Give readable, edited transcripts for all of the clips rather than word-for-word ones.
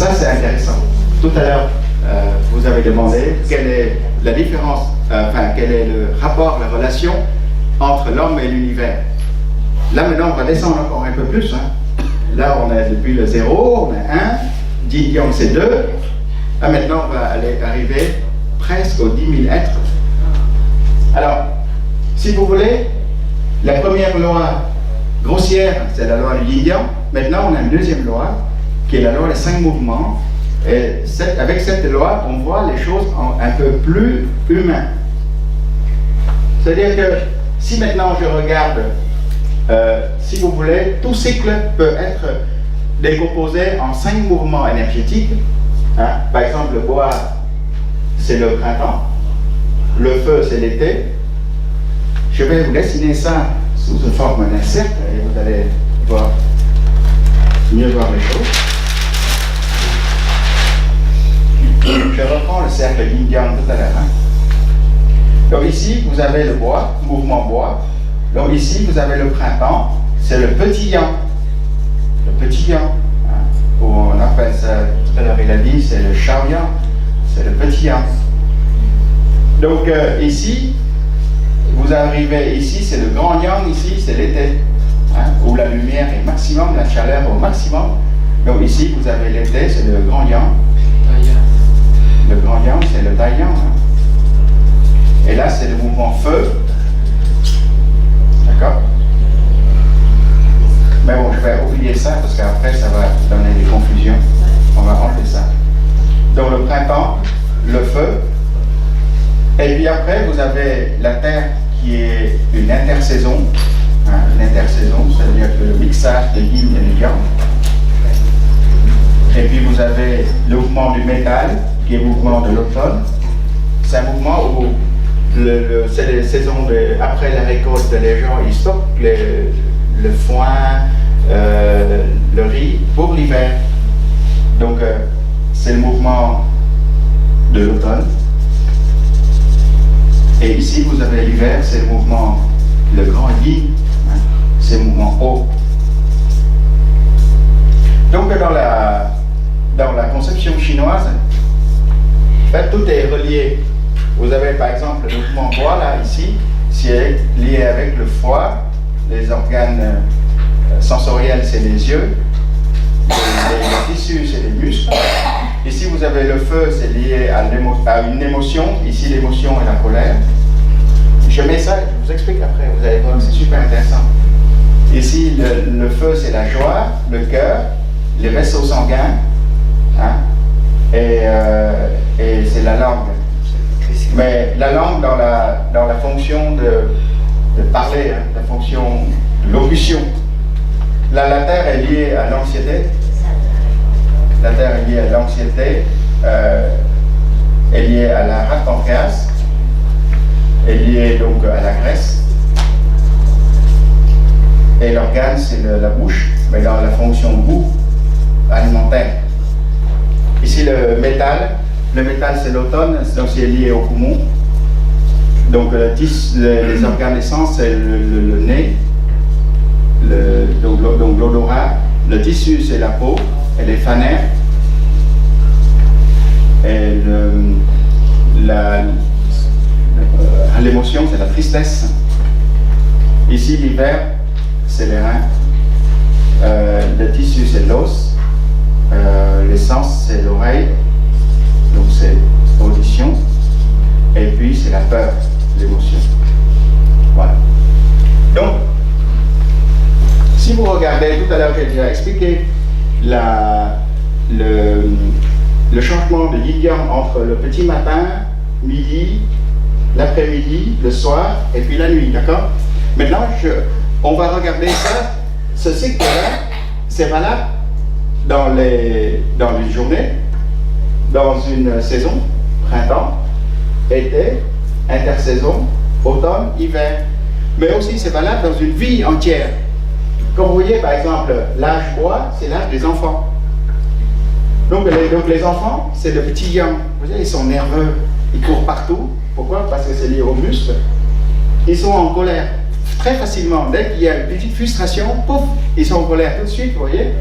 Ça, c'est intéressant. Tout à l'heure, vous avez demandé quelle est la différence, quel est le rapport, la relation entre l'homme et l'univers. Là, maintenant, on va descendre encore un peu plus. Hein. Là, on est depuis le 0, on est 1, 10 Yang, c'est 2. Là, maintenant, on va arriver presque aux 10 000 êtres. Alors, si vous voulez, la première loi grossière, c'est la loi du Yin-Yang. Maintenant, on a une deuxième loi, qui est la loi des 5 mouvements. Et avec cette loi, on voit les choses un peu plus humaines. C'est-à-dire que si maintenant je regarde, si vous voulez, tout cycle peut être décomposé en 5 mouvements énergétiques. Hein? Par exemple, le bois, c'est le printemps. Le feu, c'est l'été. Je vais vous dessiner ça sous une forme d'un cercle et vous allez mieux voir les choses. Je reprends le cercle Yin-Yang tout à l'heure. Hein. Donc ici, vous avez le bois, mouvement bois. Donc ici, vous avez le printemps, c'est le petit Yang. Le petit Yang. Hein. On appelle ça, tout à l'heure il a dit, c'est le Shaoyang, c'est le petit Yang. Donc ici, vous arrivez ici, c'est le grand Yang, ici c'est l'été, hein, où la lumière est maximum, la chaleur au maximum. Donc ici, vous avez l'été, c'est le grand Yang. Le grand Yang, c'est le Tai Yang. Hein. Et là, c'est le mouvement feu. D'accord? Mais bon, je vais oublier ça parce qu'après, ça va donner des confusions. On va enlever ça. Donc le printemps, le feu. Et puis après, vous avez la terre qui est une intersaison. Hein, une intersaison, c'est-à-dire que le mixage de yin et de yang. Et puis vous avez le mouvement du métal, qui est le mouvement de l'automne. C'est un mouvement où c'est les saisons après la récolte, les gens ils stockent le foin, le riz pour l'hiver. Donc c'est le mouvement de l'automne. Et ici vous avez l'hiver, c'est le mouvement, le grand yin, hein, c'est le mouvement haut. Donc dans la conception chinoise, en fait, tout est relié. Vous avez par exemple le mouvement bois là, ici, c'est lié avec le foie, les organes sensoriels, c'est les yeux, les tissus, c'est les muscles. Ici, vous avez le feu, c'est lié à une émotion, ici l'émotion est la colère. Je mets ça, je vous explique après, vous allez voir, c'est super intéressant. Ici, le feu, c'est la joie, le cœur, les vaisseaux sanguins, hein, et c'est la langue. Mais la langue dans la fonction de parler, hein, la fonction de locution. Là, la terre est liée à l'anxiété. La terre est liée à l'anxiété, est liée à la rate pancréas, est liée donc à la graisse. Et l'organe, c'est la bouche, mais dans la fonction goût alimentaire. Ici, le métal c'est l'automne, donc c'est lié au poumon. Donc les organes d'essence, c'est le nez, donc l'odorat. Le tissu, c'est la peau et les fanères. Et l'émotion, c'est la tristesse. Ici, l'hiver, c'est les reins. Le tissu, c'est l'os. Les sens, c'est l'oreille. Donc c'est audition, et puis c'est la peur, l'émotion. Voilà. Donc, si vous regardez, tout à l'heure j'ai déjà expliqué le changement de yin-yang entre le petit matin, midi, l'après-midi, le soir, et puis la nuit, d'accord? Maintenant, on va regarder ça, ce cycle-là, c'est valable dans les journées, dans une saison, printemps, été, intersaison, automne, hiver. Mais aussi c'est valable dans une vie entière. Comme vous voyez par exemple, l'âge bois, c'est l'âge des enfants. Donc les enfants, c'est le petit yang. Vous voyez, ils sont nerveux, ils courent partout. Pourquoi? Parce que c'est lié aux muscles. Ils sont en colère très facilement. Dès qu'il y a une petite frustration, pouf, ils sont en colère tout de suite, vous voyez.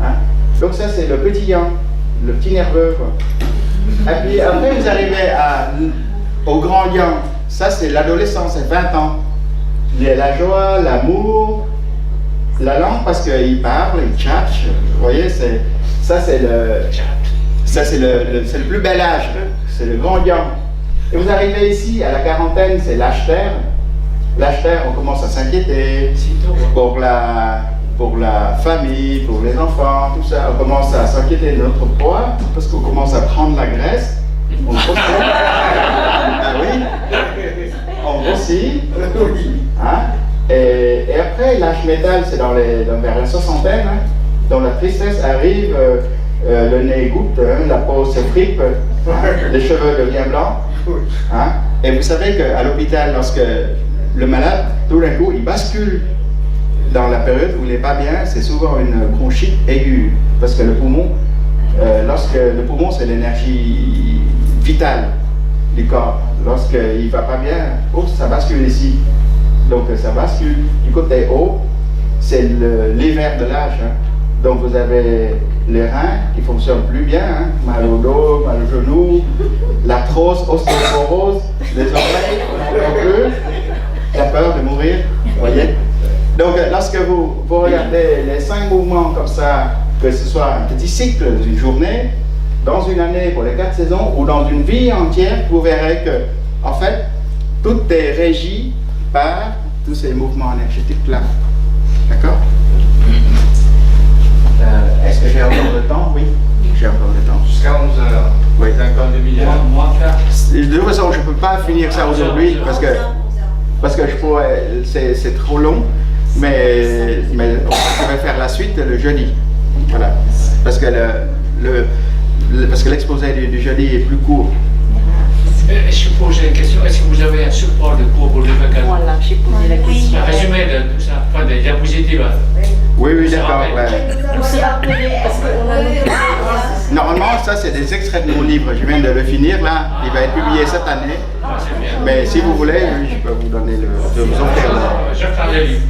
Hein? Donc ça c'est le petit yang. le petit nerveux, quoi. Et puis après, vous arrivez au grand yang. Ça, c'est l'adolescence, c'est 20 ans. La joie, l'amour, la langue, parce qu'il parle, il tchatche. Vous voyez, c'est le plus bel âge. C'est le grand yang. Et vous arrivez ici, à la quarantaine, c'est l'âge terre. L'âge terre, on commence à s'inquiéter pour la famille, pour les enfants, tout ça. On commence à s'inquiéter de notre poids, parce qu'on commence à prendre la graisse. On grossit. Ah oui. On grossit. Hein? Et après, l'âge métal, c'est vers la soixantaine. Hein? Donc la tristesse arrive, le nez goutte, hein? La peau se fripe, hein? Les cheveux deviennent blancs. Hein? Et vous savez qu'à l'hôpital, lorsque le malade, tout d'un coup, il bascule dans la période où il n'est pas bien, c'est souvent une bronchite aiguë. Parce que le poumon, le poumon, c'est l'énergie vitale du corps. Lorsqu'il ne va pas bien, ça bascule ici. Donc ça bascule. Du côté haut, c'est l'hiver de l'âge. Hein. Donc vous avez les reins qui ne fonctionnent plus bien, hein. Mal au dos, mal au genou, l'arthrose, ostéoporose, les oreilles, non plus. La peur de mourir, vous voyez. Donc lorsque vous regardez les 5 mouvements comme ça, que ce soit un petit cycle d'une journée, dans une année pour les 4 saisons, ou dans une vie entière, vous verrez que, en fait, tout est régi par tous ces mouvements énergétiques-là. D'accord? Est-ce que j'ai encore le temps? Oui, j'ai encore le temps. Jusqu'à 11h. Oui. D'accord, 2 milliards. Moins faire. De toute façon, je ne peux pas finir ça aujourd'hui parce que c'est trop long, mais on va faire la suite le jeudi. Voilà. Parce que l'exposé du jeudi est plus court. Je posais une question. Est-ce que vous avez un support de cours pour le vacances? Voilà, j'ai posé la question. Un résumé de tout ça, enfin des diapositives. Oui, d'accord. Ouais. On s'est rappelé parce qu'on a noté. Normalement, ça c'est des extraits de mon livre. Je viens de le finir là. Il va être publié cette année. Ah, c'est bien. Mais si vous voulez, oui, je peux vous donner je vais vous offrir le. Je parle de livre.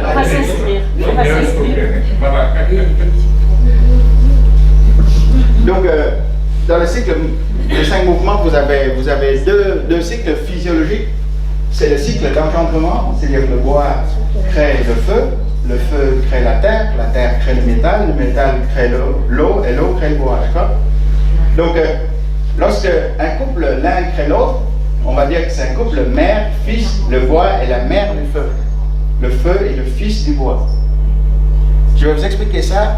On va s'inscrire. On va s'inscrire. Donc, dans le cycle de 5 mouvements, vous avez deux cycles physiologiques. C'est le cycle d'engendrement, c'est-à-dire que le bois crée le feu crée la terre crée le métal crée l'eau, et l'eau crée le bois, d'accord? Donc, lorsque un couple, l'un crée l'autre, on va dire que c'est un couple mère-fils, le bois est la mère du feu. Le feu est le fils du bois. Je vais vous expliquer ça,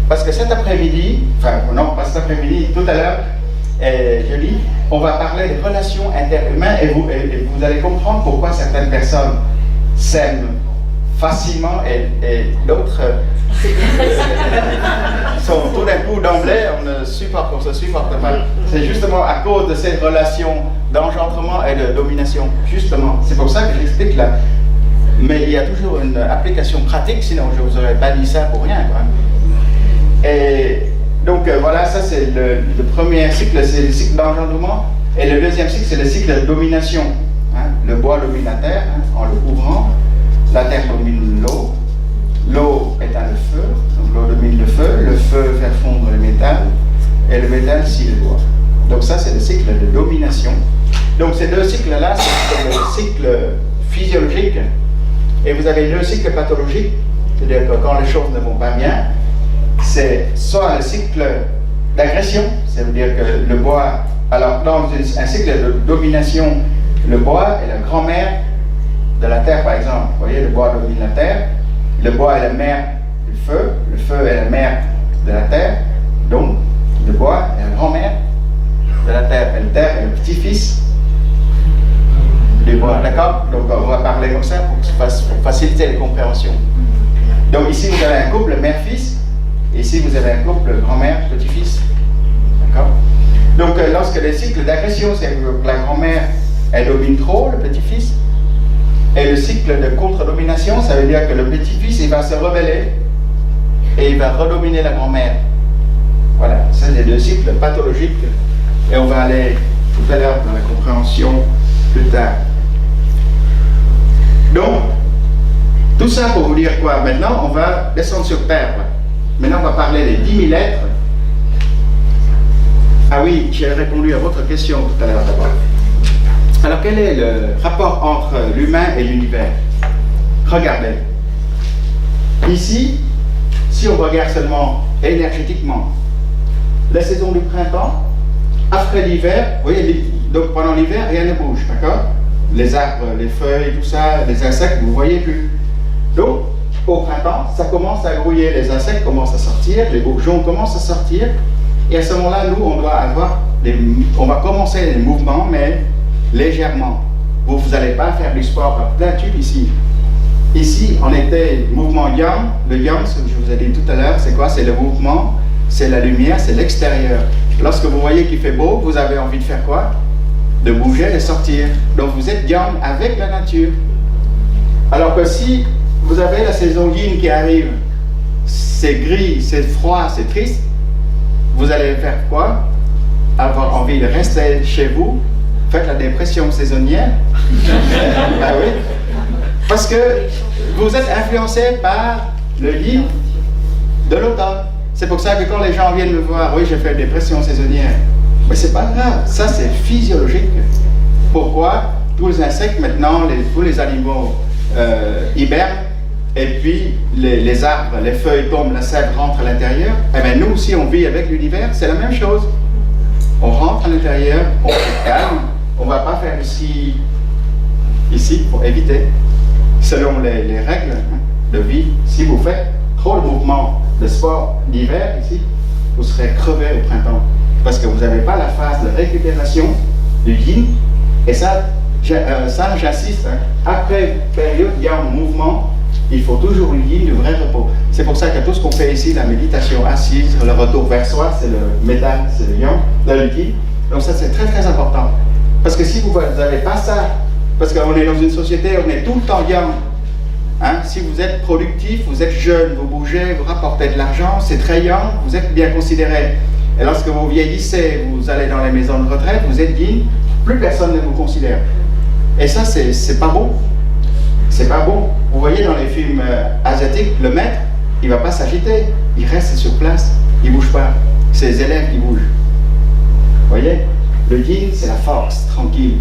parce que cet après-midi, enfin non, pas cet après-midi, tout à l'heure, jeudi, on va parler des relations interhumaines et vous allez comprendre pourquoi certaines personnes s'aiment facilement et d'autres sont tout d'un coup d'emblée, on se supporte pas. C'est justement à cause de ces relations d'engendrement et de domination, justement. C'est pour ça que j'explique là. Mais il y a toujours une application pratique, sinon je ne vous aurais pas dit ça pour rien, quoi. Et donc voilà, ça c'est le premier cycle, c'est le cycle d'engendrement. Et le deuxième cycle, c'est le cycle de domination. Hein. Le bois domine la terre, hein, en le couvrant. La terre domine l'eau. L'eau éteint le feu, donc l'eau domine le feu fait fondre le métal, et le métal scie le bois. Donc ça, c'est le cycle de domination. Donc ces deux cycles-là, c'est le cycle physiologique, et vous avez deux cycles pathologiques, c'est-à-dire que quand les choses ne vont pas bien, c'est soit le cycle d'agression, ça veut dire que le bois, alors dans un cycle de domination, le bois est la grand-mère de la terre, par exemple. Vous voyez, le bois domine la terre, le bois est la mère du feu, le feu est la mère de la terre, donc le bois est la grand-mère de la terre, et la terre est le petit-fils du bois, d'accord? Donc on va parler comme ça pour faciliter les compréhensions. Donc ici vous avez un couple mère-fils, et ici vous avez un couple grand-mère, petit-fils, d'accord? Donc lorsque les cycles d'agression, c'est que la grand-mère, elle domine trop le petit-fils, et le cycle de contre-domination, ça veut dire que le petit-fils, il va se rebeller et il va redominer la grand-mère. Voilà, ça c'est les deux cycles pathologiques. Et on va aller tout à l'heure dans la compréhension plus tard. Donc, tout ça pour vous dire quoi? Maintenant, on va descendre sur Terre. Maintenant, on va parler des 10 000 êtres. Ah oui, j'ai répondu à votre question tout à l'heure d'abord. Alors, quel est le rapport entre l'humain et l'univers? Regardez. Ici, si on regarde seulement énergétiquement, la saison du printemps, après l'hiver, vous voyez, donc pendant l'hiver, rien ne bouge, d'accord? Les arbres, les feuilles, tout ça, les insectes, vous ne voyez plus. Donc, au printemps, ça commence à grouiller, les insectes commencent à sortir, les bourgeons commencent à sortir, et à ce moment-là, nous, on va commencer les mouvements, mais légèrement. Vous n'allez pas faire du sport à plein tube ici. Ici, on était mouvement yang. Le yang, ce que je vous ai dit tout à l'heure, c'est quoi? C'est le mouvement, c'est la lumière, c'est l'extérieur. Lorsque vous voyez qu'il fait beau, vous avez envie de faire quoi? De bouger, de sortir. Donc vous êtes yang avec la nature. Alors que si vous avez la saison yin qui arrive, c'est gris, c'est froid, c'est triste, vous allez faire quoi? Avoir envie de rester chez vous. Faites la dépression saisonnière. Ah oui. Parce que vous êtes influencé par le yin de l'automne. C'est pour ça que quand les gens viennent me voir, oui, j'ai fait une dépression saisonnière. Mais c'est pas grave, ça c'est physiologique. Pourquoi? Tous les insectes maintenant, tous les animaux hibernent, et puis les arbres, les feuilles tombent, la sève rentre à l'intérieur. Eh bien nous aussi on vit avec l'univers, c'est la même chose. On rentre à l'intérieur, on se calme, on ne va pas faire ici pour éviter. Selon les règles de vie, si vous faites trop de mouvements de sport d'hiver ici, vous serez crevé au printemps. Parce que vous n'avez pas la phase de récupération du yin. Et ça j'insiste, hein, après période, il y a un mouvement, il faut toujours le yin, le vrai repos. C'est pour ça que tout ce qu'on fait ici, la méditation assise, le retour vers soi, c'est le métal, c'est le yang, le yin. Donc ça c'est très très important. Parce que si vous n'avez pas ça, parce qu'on est dans une société, on est tout le temps yang. Hein? Si vous êtes productif, vous êtes jeune, vous bougez, vous rapportez de l'argent, c'est très yang, vous êtes bien considéré. Et lorsque vous vieillissez, vous allez dans les maisons de retraite, vous êtes yin, plus personne ne vous considère. Et ça, c'est pas bon. C'est pas bon. Vous voyez dans les films asiatiques, le maître, il va pas s'agiter, il reste sur place, il bouge pas. C'est les élèves qui bougent. Vous voyez? Le yin, c'est la force, tranquille.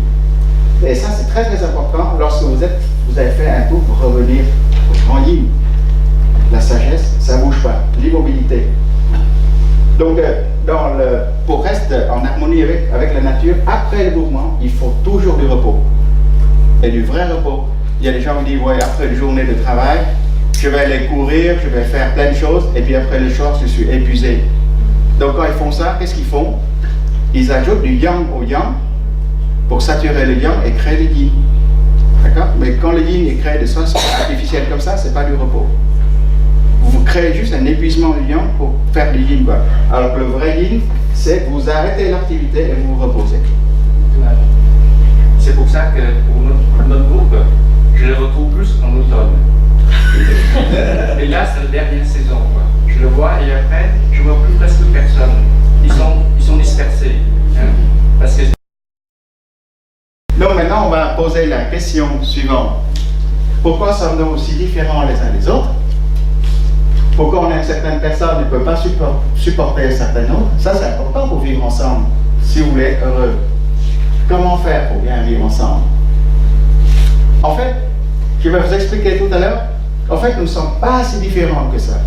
Et ça, c'est très très important lorsque vous avez fait un tour pour revenir au grand yin. La sagesse, ça ne bouge pas. L'immobilité. Donc, pour rester en harmonie avec la nature, après le mouvement, il faut toujours du repos. Et du vrai repos. Il y a des gens qui disent, ouais, après une journée de travail, je vais aller courir, je vais faire plein de choses, et puis après le soir, je suis épuisé. Donc, quand ils font ça, qu'est-ce qu'ils font? Ils ajoutent du yang au yang, pour saturer le yang et créer le yin. D'accord? Mais quand le yin est créé de façon artificielle comme ça, c'est pas du repos. Vous créez juste un épuisement du yang pour faire du yin. Quoi. Alors que le vrai yin, c'est que vous arrêtez l'activité et vous vous reposez. C'est pour ça que pour notre groupe, je le retrouve plus en automne. Et là, c'est la dernière saison. Quoi. Je le vois et après, je vois plus presque personne. Ils sont dispersés. Hein, parce que donc maintenant, on va poser la question suivante. Pourquoi sommes-nous aussi différents les uns des autres? Pourquoi certaines personnes ne peuvent pas supporter certaines autres? Ça, c'est important pour vivre ensemble, si vous voulez être heureux. Comment faire pour bien vivre ensemble? En fait, je vais vous expliquer tout à l'heure, en fait, nous ne sommes pas si différents que ça.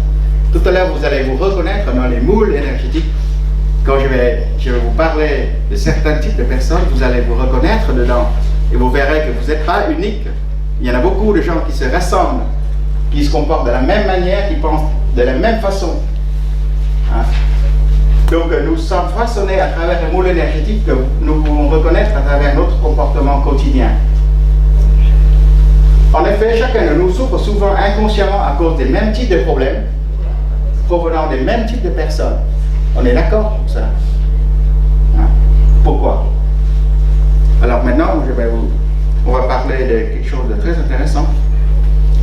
Tout à l'heure, vous allez vous reconnaître dans les moules énergétiques. Quand je vais vous parler de certains types de personnes, vous allez vous reconnaître dedans. Et vous verrez que vous n'êtes pas unique. Il y en a beaucoup de gens qui se ressemblent, qui se comportent de la même manière, qui pensent de la même façon. Hein? Donc nous sommes façonnés à travers les moules énergétiques que nous pouvons reconnaître à travers notre comportement quotidien. En effet, chacun de nous souffre souvent inconsciemment à cause des mêmes types de problèmes, provenant des mêmes types de personnes. On est d'accord pour ça? Hein? Pourquoi? Alors maintenant, on va parler de quelque chose de très intéressant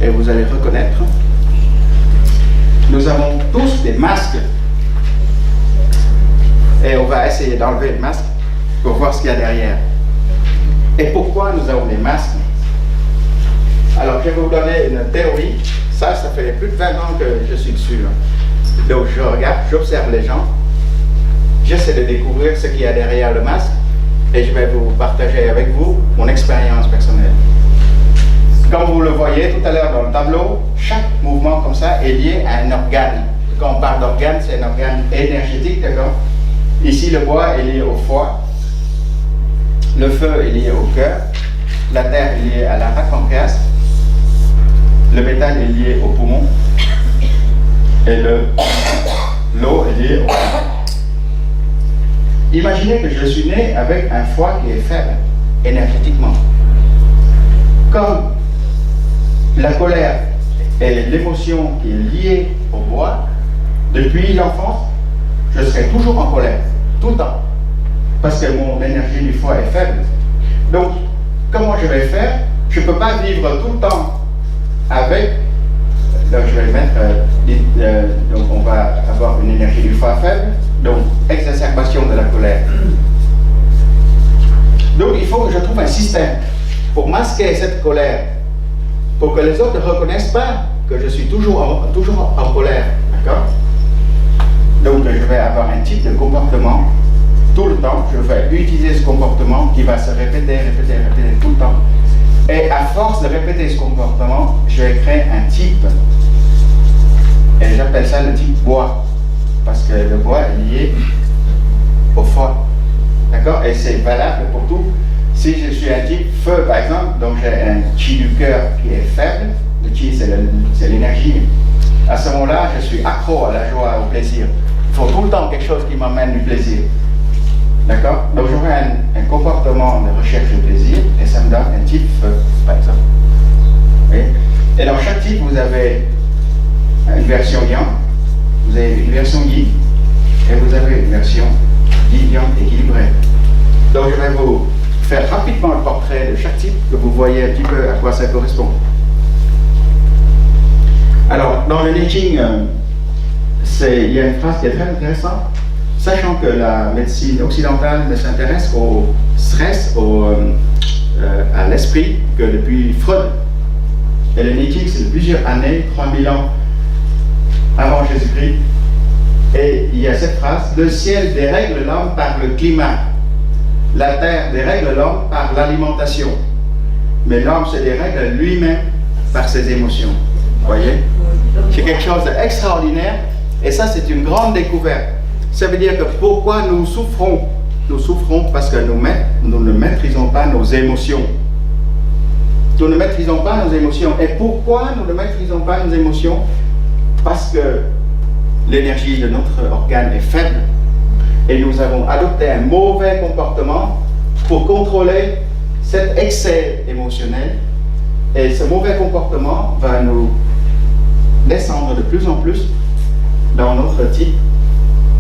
et vous allez reconnaître. Nous avons tous des masques et on va essayer d'enlever le masque pour voir ce qu'il y a derrière. Et pourquoi nous avons des masques? Alors je vais vous donner une théorie. Ça fait plus de 20 ans que je suis dessus. Donc je regarde, j'observe les gens, j'essaie de découvrir ce qu'il y a derrière le masque et je vais vous partager avec vous mon expérience personnelle. Comme vous le voyez tout à l'heure dans le tableau, chaque mouvement comme ça est lié à un organe. Quand on parle d'organe, c'est un organe énergétique, d'accord? Ici, le bois est lié au foie, le feu est lié au cœur, la terre est liée à la pancréas, le métal est lié au poumon et l'eau est liée au cœur. Imaginez que je suis né avec un foie qui est faible énergétiquement. Comme la colère est l'émotion qui est liée au bois, depuis l'enfance, je serai toujours en colère, tout le temps, parce que mon énergie du foie est faible. Donc, comment je vais faire? Je ne peux pas vivre tout le temps avec, donc je vais mettre, donc on va avoir une énergie du foie faible, donc exacerbation de la colère. Donc il faut que je trouve un système pour masquer cette colère, pour que les autres ne reconnaissent pas que je suis toujours en colère, d'accord? Donc je vais avoir un type de comportement tout le temps, je vais utiliser ce comportement qui va se répéter tout le temps. Et à force de répéter ce comportement, je vais créer un type. Et j'appelle ça le type bois, parce que le bois est lié au foie, d'accord? Et c'est valable pour tout. Si je suis un type feu, par exemple, donc j'ai un chi du cœur qui est faible, le chi c'est l'énergie. À ce moment-là, je suis accro à la joie, au plaisir. Il faut tout le temps quelque chose qui m'amène du plaisir. D'accord? Donc j'aurai un comportement de recherche de plaisir et ça me donne un type feu, par exemple. Et dans chaque type, vous avez une version yang, vous avez une version yin et vous avez une version yin-yang équilibrée. Donc je vais vous faire rapidement le portrait de chaque type, que vous voyez un petit peu à quoi ça correspond. Alors, dans le I Ching, il y a une phrase qui est très intéressante. Sachant que la médecine occidentale ne s'intéresse au stress, à l'esprit, que depuis Freud. Et le I Ching, c'est de plusieurs années, 3000 ans avant Jésus-Christ. Et il y a cette phrase: le ciel dérègle l'homme par le climat. La terre dérègle l'homme par l'alimentation, mais l'homme se dérègle lui-même par ses émotions. Vous voyez? C'est quelque chose d'extraordinaire, et ça c'est une grande découverte. Ça veut dire que pourquoi nous souffrons? Nous souffrons parce que nous ne maîtrisons pas nos émotions. Nous ne maîtrisons pas nos émotions. Et pourquoi nous ne maîtrisons pas nos émotions? Parce que l'énergie de notre organe est faible. Et nous avons adopté un mauvais comportement pour contrôler cet excès émotionnel. Et ce mauvais comportement va nous descendre de plus en plus dans notre type.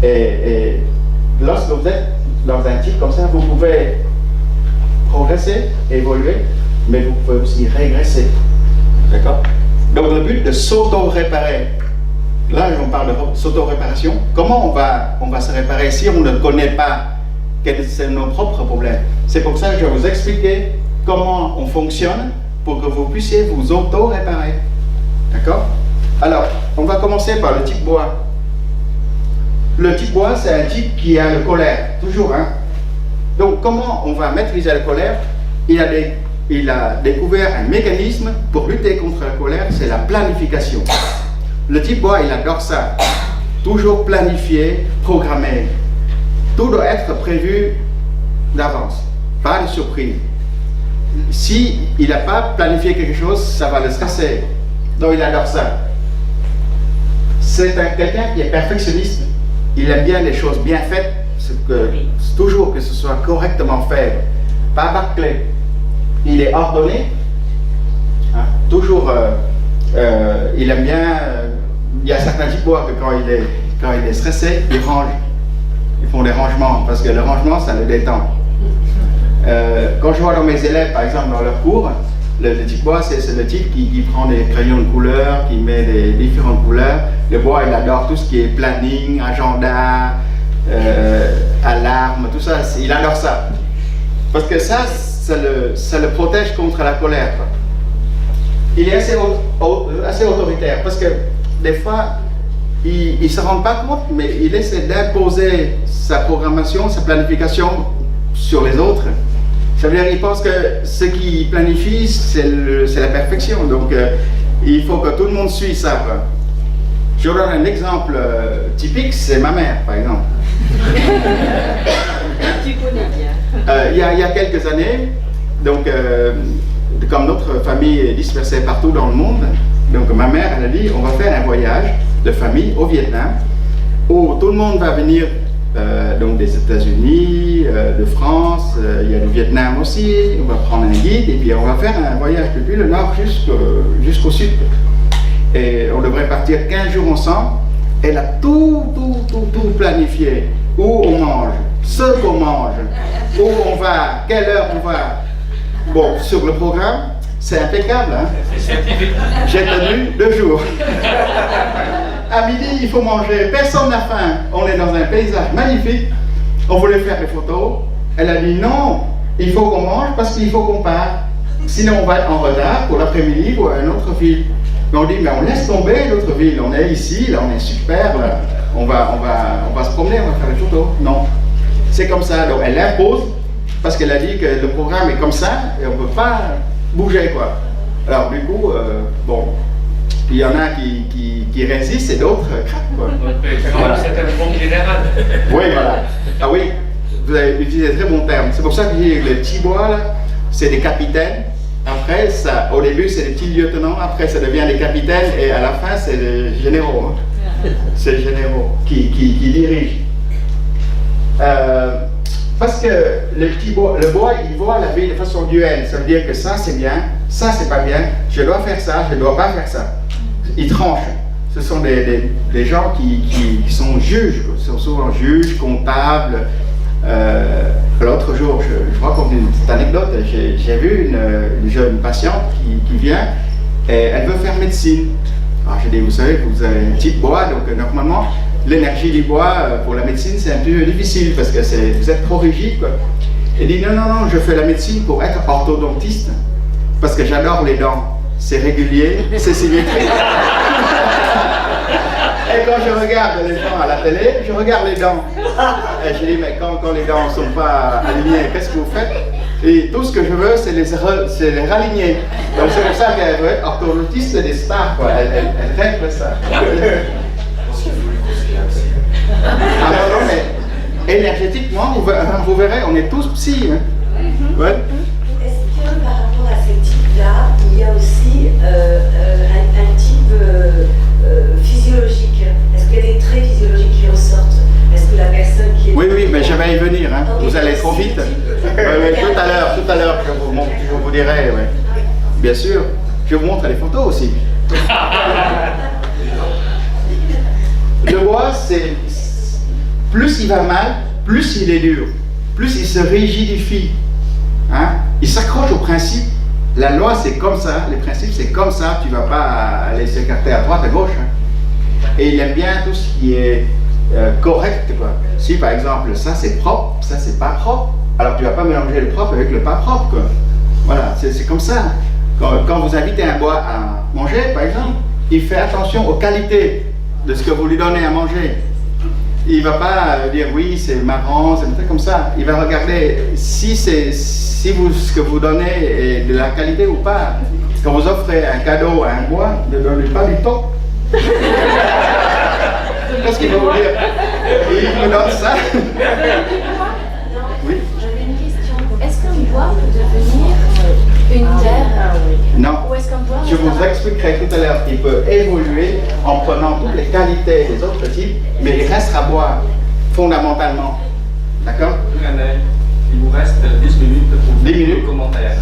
Et lorsque vous êtes dans un type comme ça, vous pouvez progresser, évoluer, mais vous pouvez aussi régresser. D'accord? Donc le but de s'auto-réparer. Là, on parle de s'auto-réparation. Comment on va se réparer si on ne connaît pas quels sont nos propres problèmes? C'est pour ça que je vais vous expliquer comment on fonctionne pour que vous puissiez vous auto-réparer. D'accord? Alors, on va commencer par le type bois. Le type bois, c'est un type qui a le colère, toujours. Hein? Donc, comment on va maîtriser la colère? Il a découvert un mécanisme pour lutter contre la colère, c'est la planification. Le type bois, il adore ça. Toujours planifié, programmé. Tout doit être prévu d'avance, pas de surprise. Si il n'a pas planifié quelque chose, ça va le stresser. Donc il adore ça. C'est quelqu'un qui est perfectionniste. Il aime bien les choses bien faites, toujours que ce soit correctement fait, pas bâclé. Il est ordonné, hein, toujours. Il aime bien. Il y a certains types bois que quand il est stressé, ils rangent. Ils font des rangements parce que le rangement, ça le détend. Quand je vois dans mes élèves, par exemple, dans leur cours, le type bois, c'est le type qui prend des crayons de couleur, qui met des différentes couleurs. Le bois, il adore tout ce qui est planning, agenda, alarme, tout ça. Il adore ça. Parce que ça le protège contre la colère. Il est assez autoritaire parce que des fois, il ne se rend pas compte, mais il essaie d'imposer sa programmation, sa planification sur les autres. Ça veut dire qu'il pense que ce qu'il planifie, c'est la perfection. Donc, il faut que tout le monde suive ça. Quoi. Je vous donne un exemple typique, c'est ma mère, par exemple. Tu connais bien. Il y a quelques années, donc, comme notre famille est dispersée partout dans le monde, donc ma mère, elle a dit, on va faire un voyage de famille au Vietnam, où tout le monde va venir donc des États-Unis, de France, il y a du Vietnam aussi, on va prendre un guide, et puis on va faire un voyage depuis le nord jusqu'au sud. Et on devrait partir 15 jours ensemble. Elle a tout planifié. Où on mange, ce qu'on mange, où on va, quelle heure on va. Bon, sur le programme, c'est impeccable. Hein? J'ai tenu 2 jours. À midi, il faut manger. Personne n'a faim. On est dans un paysage magnifique. On voulait faire des photos. Elle a dit non, il faut qu'on mange parce qu'il faut qu'on parte. Sinon, on va être en retard pour l'après-midi pour une autre ville. Mais on dit, mais on laisse tomber l'autre ville. On est ici, là, on est super. Là. On va se promener, on va faire des photos. Non, c'est comme ça. Donc, elle impose parce qu'elle a dit que le programme est comme ça et on ne peut pas bouger, quoi. Alors, du coup, bon, il y en a qui résistent et d'autres craquent, quoi. Voilà. C'est un bon général. Oui, voilà. Ah oui, vous avez utilisé de très bons termes. C'est pour ça que je dis les petits bois, là, c'est des capitaines. Après, ça, au début, c'est des petits lieutenants. Après, ça devient des capitaines. Et à la fin, c'est des généraux. Hein. C'est les généraux qui dirigent. Parce que le bois, il voit la vie de façon duelle. Ça veut dire que ça, c'est bien. Ça, c'est pas bien. Je dois faire ça. Je ne dois pas faire ça. Ils tranchent. Ce sont des gens qui sont juges. Ils sont souvent juges, comptables. L'autre jour, je raconte une petite anecdote, j'ai vu une jeune patiente qui vient et elle veut faire médecine. Alors j'ai dit, vous savez, vous avez un petit bois, donc normalement l'énergie du bois pour la médecine c'est un peu difficile parce que vous êtes trop rigide. Quoi. Elle dit, non, je fais la médecine pour être orthodontiste parce que j'adore les dents, c'est régulier, c'est symétrique. Et quand je regarde les gens à la télé, je regarde les dents. Et je dis, mais quand les dents ne sont pas alignées, qu'est-ce que vous faites? Et tout ce que je veux, c'est les raligner. Donc c'est pour ça qu'elle veut être orthodontiste, c'est des stars, quoi. Elle rêve ça. Ah non, mais énergétiquement, vous verrez, on est tous psy. Hein. Ouais. Est-ce que par rapport à ces types-là, il y a aussi un type physiologique? Est-ce qu'il y a des traits physiologiques qui ressortent? Est-ce que la personne qui est... Oui, mais je vais y venir, hein. Vous allez trop vite. Tout à l'heure, je vous dirai, ouais. Bien sûr, je vous montre les photos aussi. Le bois, c'est... Plus il va mal, plus il est dur, plus il se rigidifie. Hein? Il s'accroche au principe. La loi, c'est comme ça, les principes, c'est comme ça, tu ne vas pas aller s'écarter à droite, à gauche. Hein. Et il aime bien tout ce qui est correct, quoi. Si par exemple, ça c'est propre, ça c'est pas propre, alors tu ne vas pas mélanger le propre avec le pas propre, quoi. Voilà, c'est comme ça. Quand vous invitez un bois à manger, par exemple, il fait attention aux qualités de ce que vous lui donnez à manger. Il ne va pas dire oui, c'est marrant, c'est un truc comme ça. Il va regarder si ce que vous donnez est de la qualité ou pas. Quand vous offrez un cadeau à un bois, ne donnez pas du temps. Qu'est-ce qu'il va vous dire? Il me donne ça. Oui. J'avais une question. Est-ce qu'un bois peut devenir une terre? Non. Ou est-ce qu'un bois... Je vous expliquerai tout à l'heure qu'il peut évoluer en prenant toutes les qualités des autres types, mais il restera bois, fondamentalement. D'accord? Il vous reste 10 minutes pour 10 minutes. vos commentaires.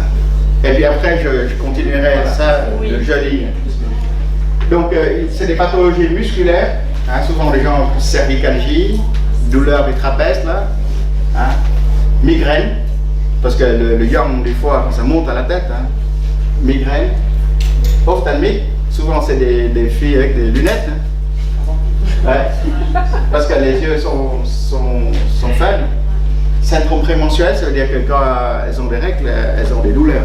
Et puis après, je continuerai ça le jeudi. Donc, c'est des pathologies musculaires, hein, souvent les gens ont cervicalgie, douleur du trapèze, là, hein, migraine, parce que le yang, des fois, ça monte à la tête, hein, migraine, ophtalmique, souvent c'est des filles avec des lunettes, hein, ouais, parce que les yeux sont faibles. Syndrome prémenstruel, ça veut dire que quand elles ont des règles, elles ont des douleurs.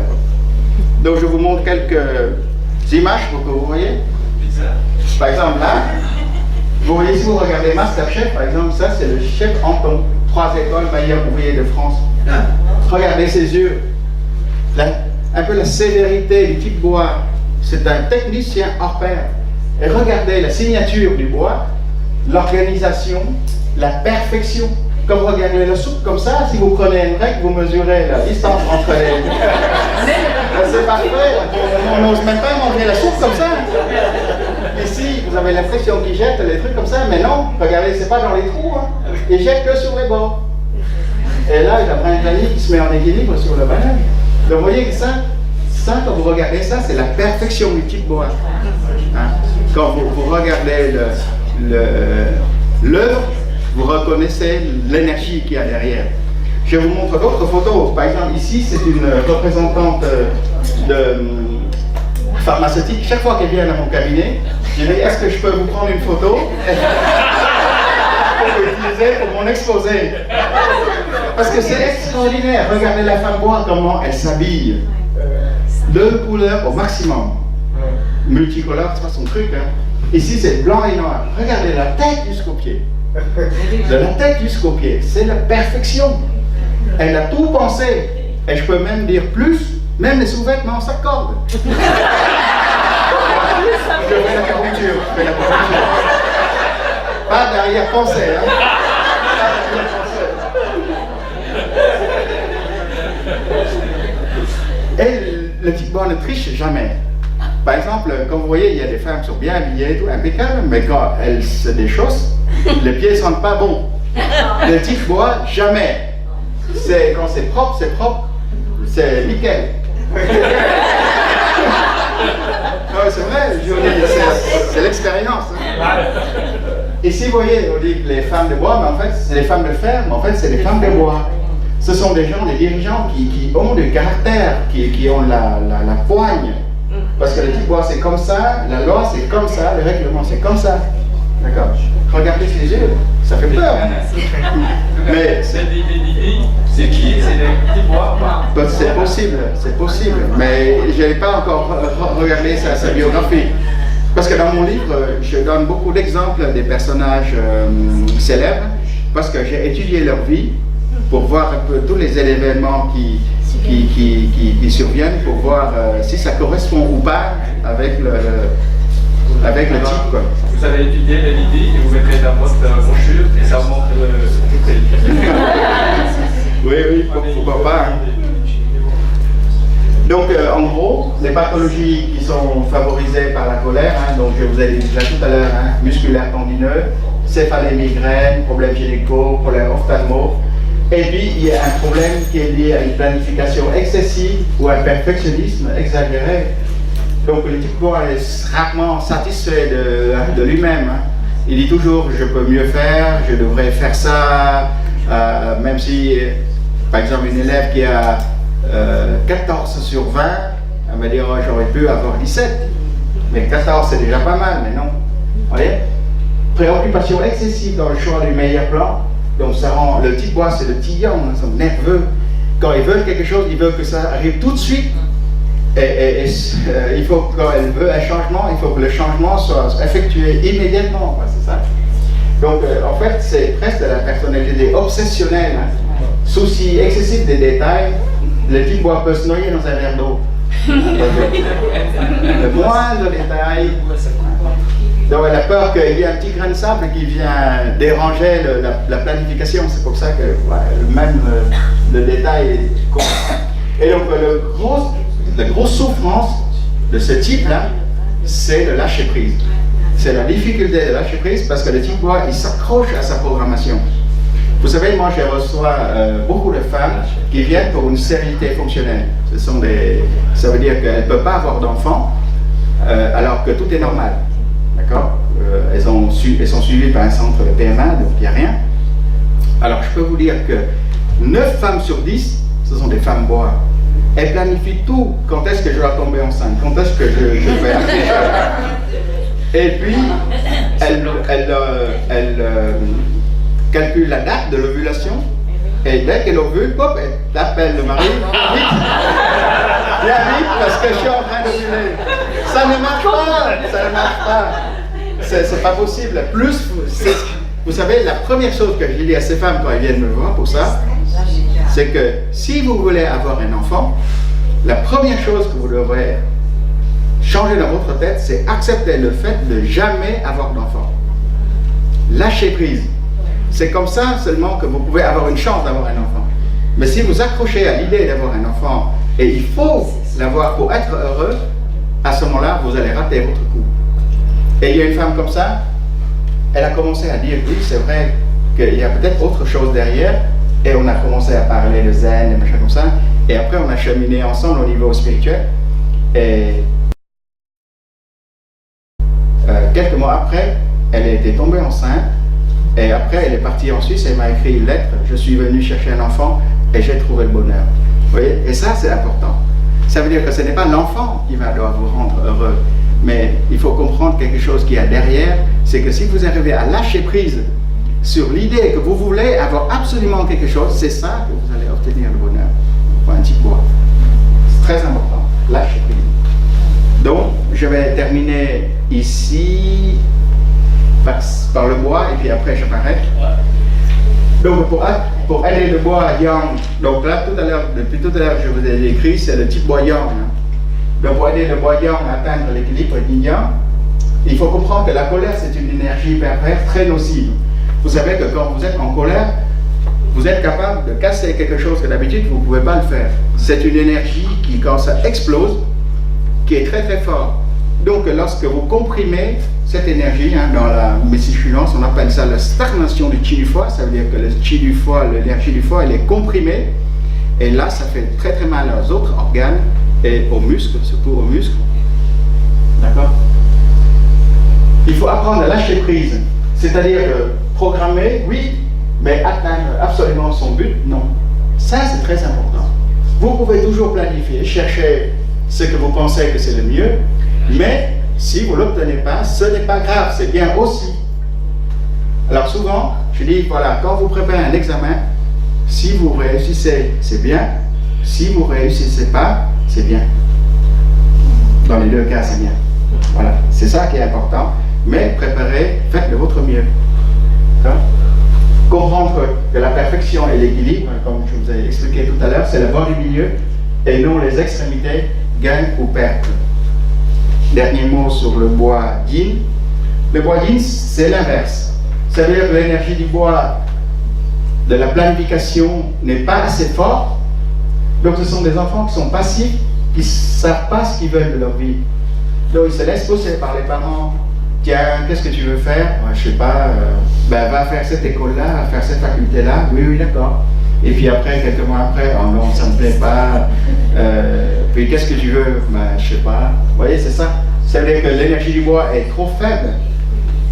Donc je vous montre quelques images pour que vous voyez. Par exemple là, Vous voyez, si vous regardez Masterchef, par exemple, ça c'est le chef Anton, 3 écoles, meilleur ouvrier de France. Regardez ses yeux. Un peu la sévérité du type bois. C'est un technicien hors pair. Et regardez la signature du bois, l'organisation, la perfection. Quand vous regardez la soupe comme ça, si vous prenez une règle, vous mesurez la distance entre les... C'est parfait. On n'ose même pas manger la soupe comme ça. Ici, vous avez l'impression qu'ils jettent les trucs comme ça, mais non, regardez, c'est pas dans les trous. Hein. Ils jettent que sur les bords. Et là, il y a un granit qui se met en équilibre sur le banane. Donc vous voyez que ça, quand vous regardez ça, c'est la perfection du type bois. Hein? Quand vous regardez l'œuvre, vous reconnaissez l'énergie qu'il y a derrière. Je vous montre d'autres photos. Par exemple, ici, c'est une représentante de pharmaceutique. Chaque fois qu'elle vient dans mon cabinet, je dis, est-ce que je peux vous prendre une photo pour l'utiliser pour mon exposé? Parce que c'est extraordinaire. Regardez la femme bois, comment elle s'habille. 2 couleurs au maximum. Multicolore, c'est pas son truc. Hein. Ici, c'est blanc et noir. Regardez la tête jusqu'au pied. De la tête jusqu'au pied. C'est la perfection. Elle a tout pensé. Et je peux même dire plus, même les sous-vêtements s'accordent. Je fais la couture. Pas d'arrière-pensée. Hein. Et le type bois ne triche jamais. Par exemple, comme vous voyez, il y a des femmes qui sont bien habillées, tout impeccable, mais quand elles se déchaussent, les pieds ne sentent pas bon. Le type bois, jamais. Quand c'est propre, c'est nickel. Non, c'est vrai, c'est l'expérience. Hein. Ici, vous voyez, on dit que les femmes de bois, mais en fait, c'est les femmes de fer, mais en fait, c'est les femmes de bois. Ce sont des gens, des dirigeants qui ont du caractère, qui ont la poigne. Parce que le type bois, c'est comme ça, la loi, c'est comme ça, le règlement, c'est comme ça. D'accord? Regardez ses yeux, ça fait peur. Mais c'est qui? C'est des petits bois? C'est possible. Mais je n'ai pas encore regardé sa biographie. Parce que dans mon livre, je donne beaucoup d'exemples des personnages célèbres, parce que j'ai étudié leur vie pour voir un peu tous les événements qui surviennent, pour voir si ça correspond ou pas avec le type. Quoi. Vous avez étudié les Lydie et vous mettrez dans votre brochure et ça montre le Oui, pourquoi pas. Hein. Donc, en gros, les pathologies qui sont favorisées par la colère, hein, donc je vous ai dit déjà tout à l'heure, hein, musculaire tendineux, céphalée migraine, problèmes gynéco, problèmes ophtalmo. Et puis, il y a un problème qui est lié à une planification excessive ou un perfectionnisme exagéré. Donc, le type bois est rarement satisfait de lui-même. Hein. Il dit toujours, je peux mieux faire, je devrais faire ça, même si, par exemple, une élève qui a 14 sur 20, elle va dire, oh, j'aurais pu avoir 17. Mais 14, c'est déjà pas mal, mais non. Vous voyez? Préoccupation excessive dans le choix du meilleur plan. Donc ça rend, le type bois, c'est le tignon, ils sont nerveux. Quand ils veulent quelque chose, ils veulent que ça arrive tout de suite. Et il faut, quand elle veut un changement, il faut que le changement soit effectué immédiatement. C'est ça. Donc en fait, c'est presque de la personnalité obsessionnelle. Hein. Souci excessif des détails, le type bois peut se noyer dans un verre d'eau. Le moindre détail. Donc elle a peur qu'il y ait un petit grain de sable qui vient déranger la planification. C'est pour ça que même le détail compte. Et donc la grosse souffrance de ce type-là, c'est le lâcher prise. C'est la difficulté de lâcher prise parce que le type bois, il s'accroche à sa programmation. Vous savez, moi je reçois beaucoup de femmes qui viennent pour une stérilité fonctionnelle. Ça veut dire qu'elles ne peuvent pas avoir d'enfants alors que tout est normal. D'accord? Elles sont suivies par un centre de PMA, donc il n'y a rien. Alors je peux vous dire que 9 femmes sur 10, ce sont des femmes bois. Elles planifient tout. Quand est-ce que je dois tomber enceinte? Quand est-ce que je vais accoucher? Et puis, elles calculent la date de l'ovulation. Et dès qu'elle ovule, pop, elle appelle le mari. Vite! Viens vite parce que je suis en train d'ovuler. Ça ne marche pas! Ça ne marche pas! c'est pas possible. Plus, vous savez, la première chose que je dis à ces femmes quand elles viennent me voir pour ça, c'est que si vous voulez avoir un enfant, la première chose que vous devrez changer dans votre tête, c'est accepter le fait de jamais avoir d'enfant. Lâchez prise. C'est comme ça seulement que vous pouvez avoir une chance d'avoir un enfant. Mais si vous accrochez à l'idée d'avoir un enfant, et il faut l'avoir pour être heureux, à ce moment-là, vous allez rater votre coup. Et il y a une femme comme ça, elle a commencé à dire, oui, c'est vrai qu'il y a peut-être autre chose derrière, et on a commencé à parler de zen, et machin comme ça, et après on a cheminé ensemble au niveau spirituel, et quelques mois après, elle était tombée enceinte, et après elle est partie en Suisse, et elle m'a écrit une lettre, je suis venu chercher un enfant, et j'ai trouvé le bonheur. Vous voyez? Et ça, c'est important. Ça veut dire que ce n'est pas l'enfant qui va devoir vous rendre heureux, mais il faut comprendre quelque chose qu'il y a derrière, c'est que si vous arrivez à lâcher prise sur l'idée que vous voulez avoir absolument quelque chose, c'est ça que vous allez obtenir le bonheur. Pour un petit bois. C'est très important, lâcher prise. Donc, je vais terminer ici par le bois, et puis après je m'arrête. Donc, pour aider le bois yang, donc là, depuis tout à l'heure, je vous ai décrit, c'est le type bois yang. Donc, pour aider le bois yang à atteindre l'équilibre yin-yang, il faut comprendre que la colère, c'est une énergie perverse très nocive. Vous savez que quand vous êtes en colère, vous êtes capable de casser quelque chose que d'habitude, vous ne pouvez pas le faire. C'est une énergie qui, quand ça explose, qui est très très fort. Donc, lorsque vous comprimez cette énergie, dans la médecine chinoise, on appelle ça la stagnation du qi du foie. Ça veut dire que le qi du foie, l'énergie du foie, elle est comprimée. Et là, ça fait très très mal aux autres organes et aux muscles, surtout aux muscles. D'accord? Il faut apprendre à lâcher prise. C'est-à-dire programmer, oui, mais atteindre absolument son but, non. Ça, c'est très important. Vous pouvez toujours planifier, chercher ce que vous pensez que c'est le mieux, mais si vous ne l'obtenez pas, ce n'est pas grave, c'est bien aussi. Alors souvent, je dis, voilà, quand vous préparez un examen, si vous réussissez, c'est bien. Si vous ne réussissez pas, c'est bien. Dans les deux cas, c'est bien. Voilà, c'est ça qui est important. Mais préparez, faites de votre mieux. Comprendre que la perfection et l'équilibre, comme je vous ai expliqué tout à l'heure, c'est la voie du milieu et non les extrémités, gain ou perte. Dernier mot sur le bois yin. Le bois yin, c'est l'inverse. Ça veut dire que l'énergie du bois de la planification n'est pas assez forte. Donc ce sont des enfants qui sont passifs, qui ne savent pas ce qu'ils veulent de leur vie. Donc ils se laissent pousser par les parents. Tiens, qu'est-ce que tu veux faire? Je sais pas, va faire cette école-là, va faire cette faculté-là. Oui, oui, d'accord. Et puis après, quelques mois après, oh non, ça ne me plaît pas. Puis qu'est-ce que tu veux? Je sais pas. Vous voyez, c'est ça. Ça veut dire que l'énergie du bois est trop faible.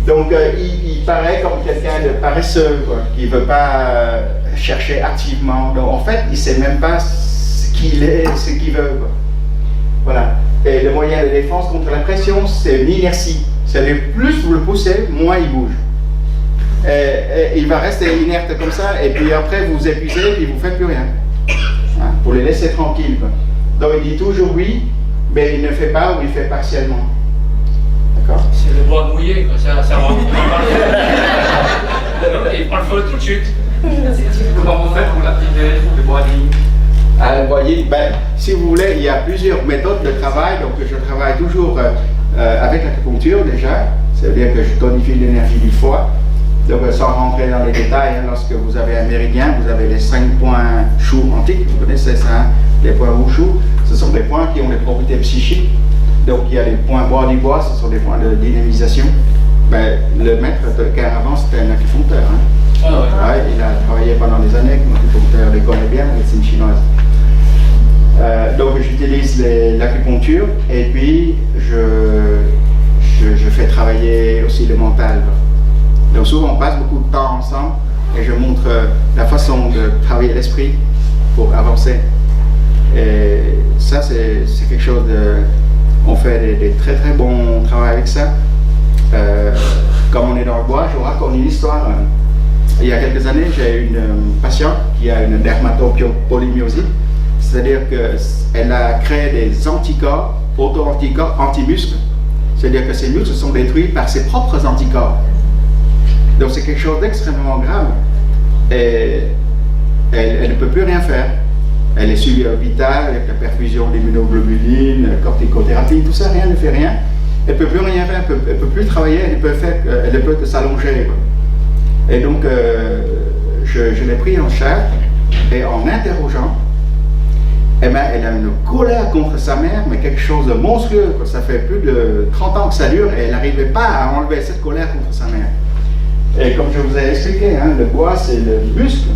Donc il paraît comme quelqu'un de paresseux, quoi, qui ne veut pas chercher activement. Donc en fait, il ne sait même pas ce qu'il est, ce qu'il veut, quoi. Voilà. Et le moyen de défense contre la pression, c'est l'inertie. C'est-à-dire plus vous le poussez, moins il bouge. Et il va rester inerte comme ça, et puis après vous vous épuisez, et puis vous ne faites plus rien. Hein, pour les laisser tranquilles, quoi. Donc il dit toujours oui, mais il ne fait pas ou il fait partiellement. D'accord? C'est le bois mouillé, quoi. Ça rentre. Il prend le feu tout de suite. Comment vous faites pour l'activer, le bois yin? Ah, vous voyez, si vous voulez, il y a plusieurs méthodes de travail. Donc je travaille toujours avec l'acupuncture déjà. C'est-à-dire que je tonifie l'énergie du foie. Donc sans rentrer dans les détails, lorsque vous avez un méridien, vous avez les 5 points Shu antiques. Vous connaissez ça, hein? Les points Wushu. Ce sont des points qui ont des propriétés psychiques. Donc il y a les points bois du bois, ce sont des points de dynamisation. Le maître de Caravant, c'était un acupuncteur. Hein? Ah ouais. Ouais, il a travaillé pendant des années comme acupuncteur, il connaît bien la médecine chinoise. Donc j'utilise l'acupuncture et puis je fais travailler aussi le mental. Donc souvent on passe beaucoup de temps ensemble et je montre la façon de travailler l'esprit pour avancer. Et ça c'est quelque chose de... On fait des très très bons travaux avec ça. Comme on est dans le bois, je vous raconte une histoire. Il y a quelques années, j'ai une patiente qui a une dermatopolymyosite. C'est-à-dire qu'elle a créé des anticorps, auto-anticorps, anti-muscles. C'est-à-dire que ses muscles sont détruits par ses propres anticorps. Donc c'est quelque chose d'extrêmement grave. Et elle ne peut plus rien faire. Elle est suivie à l'hôpital avec la perfusion d'immunoglobulines, corticothérapie, tout ça, rien ne fait rien. Elle ne peut plus rien faire, elle ne peut plus travailler, elle ne peut que s'allonger. Et donc, je l'ai pris en charge et en interrogeant, eh ben, elle a une colère contre sa mère, mais quelque chose de monstrueux. Ça fait plus de 30 ans que ça dure et elle n'arrivait pas à enlever cette colère contre sa mère. Et comme je vous ai expliqué, hein, le bois c'est le muscle.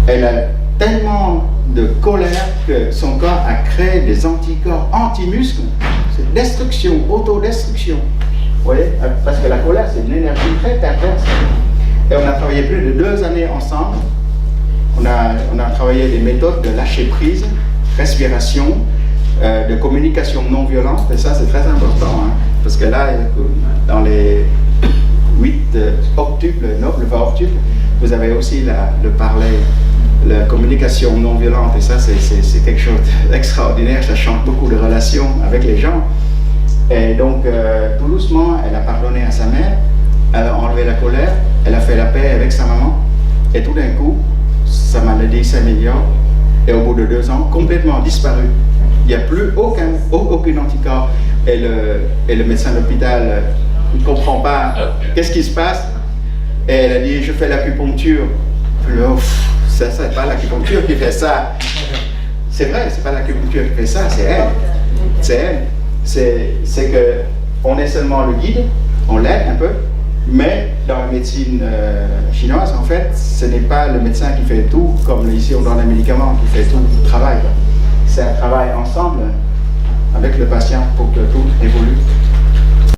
Elle a tellement de colère que son corps a créé des anticorps anti-muscles. C'est destruction, autodestruction. Vous voyez? Parce que la colère c'est une énergie très perverse. Et on a travaillé plus de 2 années ensemble. On a travaillé des méthodes de lâcher prise, respiration, de communication non violente, et ça c'est très important, hein, parce que là, dans les 8 octuples, le voix octuple, vous avez aussi le parler, la communication non violente, et ça c'est quelque chose d'extraordinaire, ça change beaucoup de relations avec les gens. Et donc, tout doucement, elle a pardonné à sa mère, elle a enlevé la colère, elle a fait la paix avec sa maman, et tout d'un coup, sa maladie s'améliore et au bout de 2 ans, complètement disparu. Il n'y a plus aucun anticorps. Et le médecin de l'hôpital ne comprend pas qu'est-ce qui se passe. Et elle a dit, je fais l'acupuncture. Ça, c'est pas l'acupuncture qui fait ça. C'est vrai, c'est pas l'acupuncture qui fait ça, c'est elle. C'est elle. C'est que on est seulement le guide, on l'aide un peu. Mais dans la médecine chinoise, en fait, ce n'est pas le médecin qui fait tout, comme ici on donne un médicament qui fait tout le travail. C'est un travail ensemble avec le patient pour que tout évolue.